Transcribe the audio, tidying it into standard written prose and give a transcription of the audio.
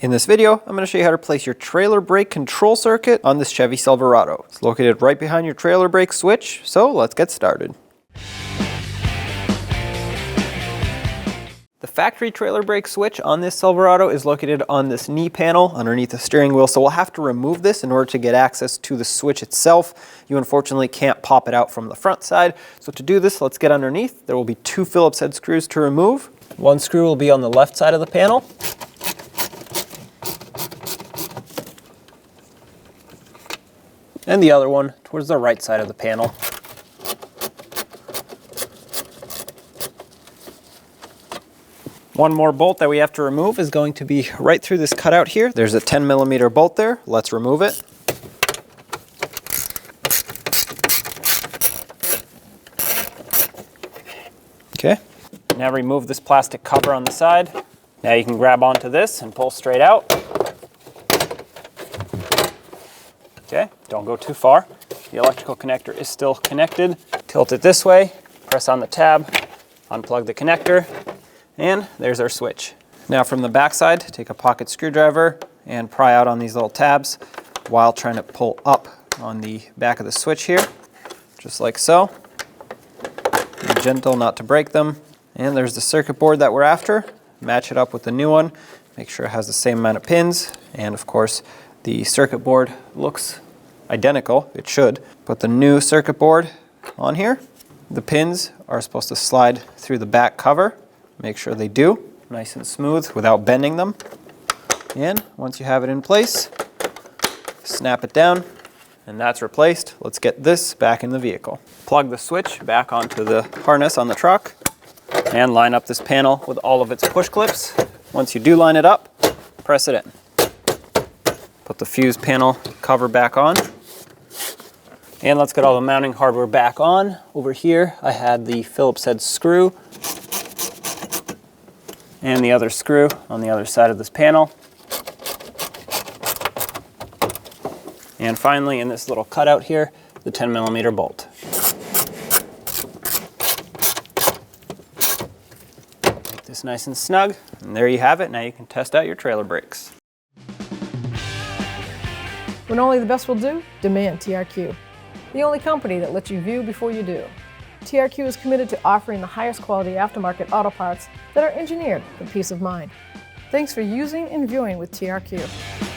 In this video, I'm going to show you how to place your trailer brake control circuit on this Chevy Silverado. It's located right behind your trailer brake switch, so let's get started. The factory trailer brake switch on this Silverado is located on this knee panel underneath the steering wheel, so we'll have to remove this in order to get access to the switch itself. You unfortunately can't pop it out from the front side, so to do this, let's get underneath. There will be two Phillips head screws to remove. One screw will be on the left side of the panel. And the other one towards the right side of the panel. One more bolt that we have to remove is going to be right through this cutout here. There's a 10mm bolt there. Let's remove it. Okay. Now remove this plastic cover on the side. Now you can grab onto this and pull straight out. Okay, don't go too far. The electrical connector is still connected. Tilt it this way, press on the tab, unplug the connector, and there's our switch. Now from the back side, take a pocket screwdriver and pry out on these little tabs while trying to pull up on the back of the switch here, just like so. Be gentle not to break them. And there's the circuit board that we're after. Match it up with the new one. Make sure it has the same amount of pins, and of course, the circuit board looks identical, it should. Put the new circuit board on here. The pins are supposed to slide through the back cover. Make sure they do, nice and smooth without bending them. And once you have it in place, snap it down, and that's replaced. Let's get this back in the vehicle. Plug the switch back onto the harness on the truck, and line up this panel with all of its push clips. Once you do line it up, press it in. Put the fuse panel cover back on. And let's get all the mounting hardware back on. Over here, I had the Phillips head screw and the other screw on the other side of this panel. And finally, in this little cutout here, the 10mm bolt. Make this nice and snug, and there you have it. Now you can test out your trailer brakes. When only the best will do, demand TRQ. The only company that lets you view before you do. TRQ is committed to offering the highest quality aftermarket auto parts that are engineered for peace of mind. Thanks for using and viewing with TRQ.